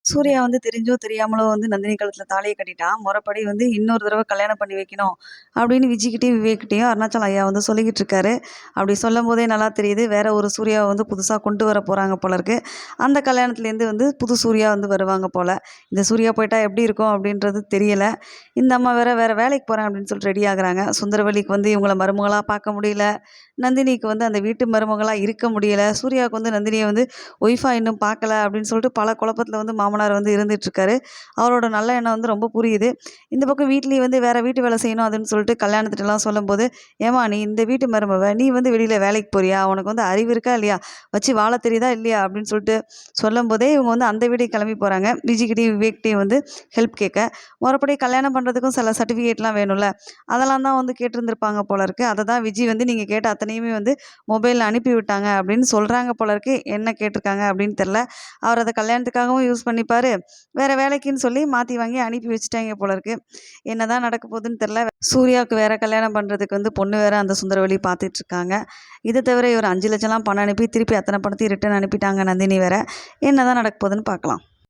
சூர்யா வந்து தெரிஞ்சோ தெரியாமலோ வந்து நந்தினி கழுத்துல தாலிய கட்டிட்டான். முறைப்படி வந்து இன்னொரு தடவ கல்யாணம் பண்ணி வைக்கணும் அப்படின்னு விஜய்கிட்டயும், விவேக்கிட்டயும் அருணாச்சலம் ஐயா வந்து சொல்லிக்கிட்டு இருக்காரு. அப்படி சொல்லும்போதே நல்லா தெரியுது, வேற ஒரு சூர்யாவ வந்து புதுசா கொண்டு வர போறாங்க போல இருக்கு. அந்த கல்யாணத்துலேருந்து வந்து புது சூர்யா வந்து வருவாங்க போல. இந்த சூர்யா போயிட்டா எப்படி இருக்கும் அப்படின்றது தெரியல. இந்த அம்மா வேற வேற வேலைக்கு போறேன் அப்படின்னு சொல்லிட்டு ரெடி ஆகுறாங்க. சுந்தரவல்லிக்கு வந்து இவங்கள மருமகளா பார்க்க முடியல. நந்தினிக்கு வந்து அந்த வீட்டு மருமகளா இருக்க முடியல. சூர்யாவுக்கு வந்து நந்தினிய வந்து ஒய்ஃபா இன்னும் பார்க்கல அப்படின்னு சொல்லிட்டு பல குழப்பத்துல வந்து மாமனார் வந்து இருந்துட்டுருக்காரு. அவரோட நல்ல எண்ணம் வந்து ரொம்ப புரியுது. இந்த பக்கம் வீட்லயும் வந்து வேற வீட்டு வேலை செய்யணும் அதுன்னு சொல்லிட்டு கல்யாணத்துட்டலாம் சொல்லும்போது, "ஏம்மா நீ இந்த வீட்டு மருமவ, நீ வந்து வெளியில வேலைக்கு போறியா? உனக்கு வந்து அறிவு இருக்கா இல்லையா? வச்சு வாழ தெரியுதா இல்லையா?" அப்படின்னு சொல்லிட்டு சொல்லும்போதே, இவங்க வந்து அந்த வீட்டுக்கு கிளம்பி போறாங்க. விஜய்கிட்டயும், விவேக்கிட்டயும் வந்து ஹெல்ப் கேட்க. மொறப்படி கல்யாணம் பண்றதுக்கும் சில சர்டிஃபிகேட்லாம் வேணும்ல. அதெல்லாம் தான் வந்து கேட்டிருந்திருப்பாங்க போல இருக்கு. அத தான் விஜய் வந்து நீங்க கேட்ட அத்தனையுமே வந்து மொபைல்ல அனுப்பி விட்டாங்க அப்படின்னு சொல்றாங்க போல இருக்கு. என்ன கேட்டிருக்காங்க அப்படின்னு தெரியல. அவர் அத கல்யாணத்துக்காகவும் யூஸ் பண்ணிப்பாரு. வேற வேலைக்குன்னு சொல்லி மாத்தி வாங்கி அனுப்பி வச்சுட்டாய்ங்க போல இருக்கு. என்னதான் நடக்க போகுதுன்னு தெரியல. சூர்யாவுக்கு வேற கல்யாணம் பண்றதுக்கு வந்து பொண்ணு வேற அந்த சுந்தரவல்லி பார்த்துட்டு இருக்காங்க. இத தவிர இவர் 5,00,000லாம் பணம் அனுப்பி திருப்பி அத்தன பணத்தையும் ரிட்டர்ன் அனுப்பிட்டாங்க நந்தினி வேற. என்னதான் நடக்க போகுதுன்னு பார்க்கலாம்.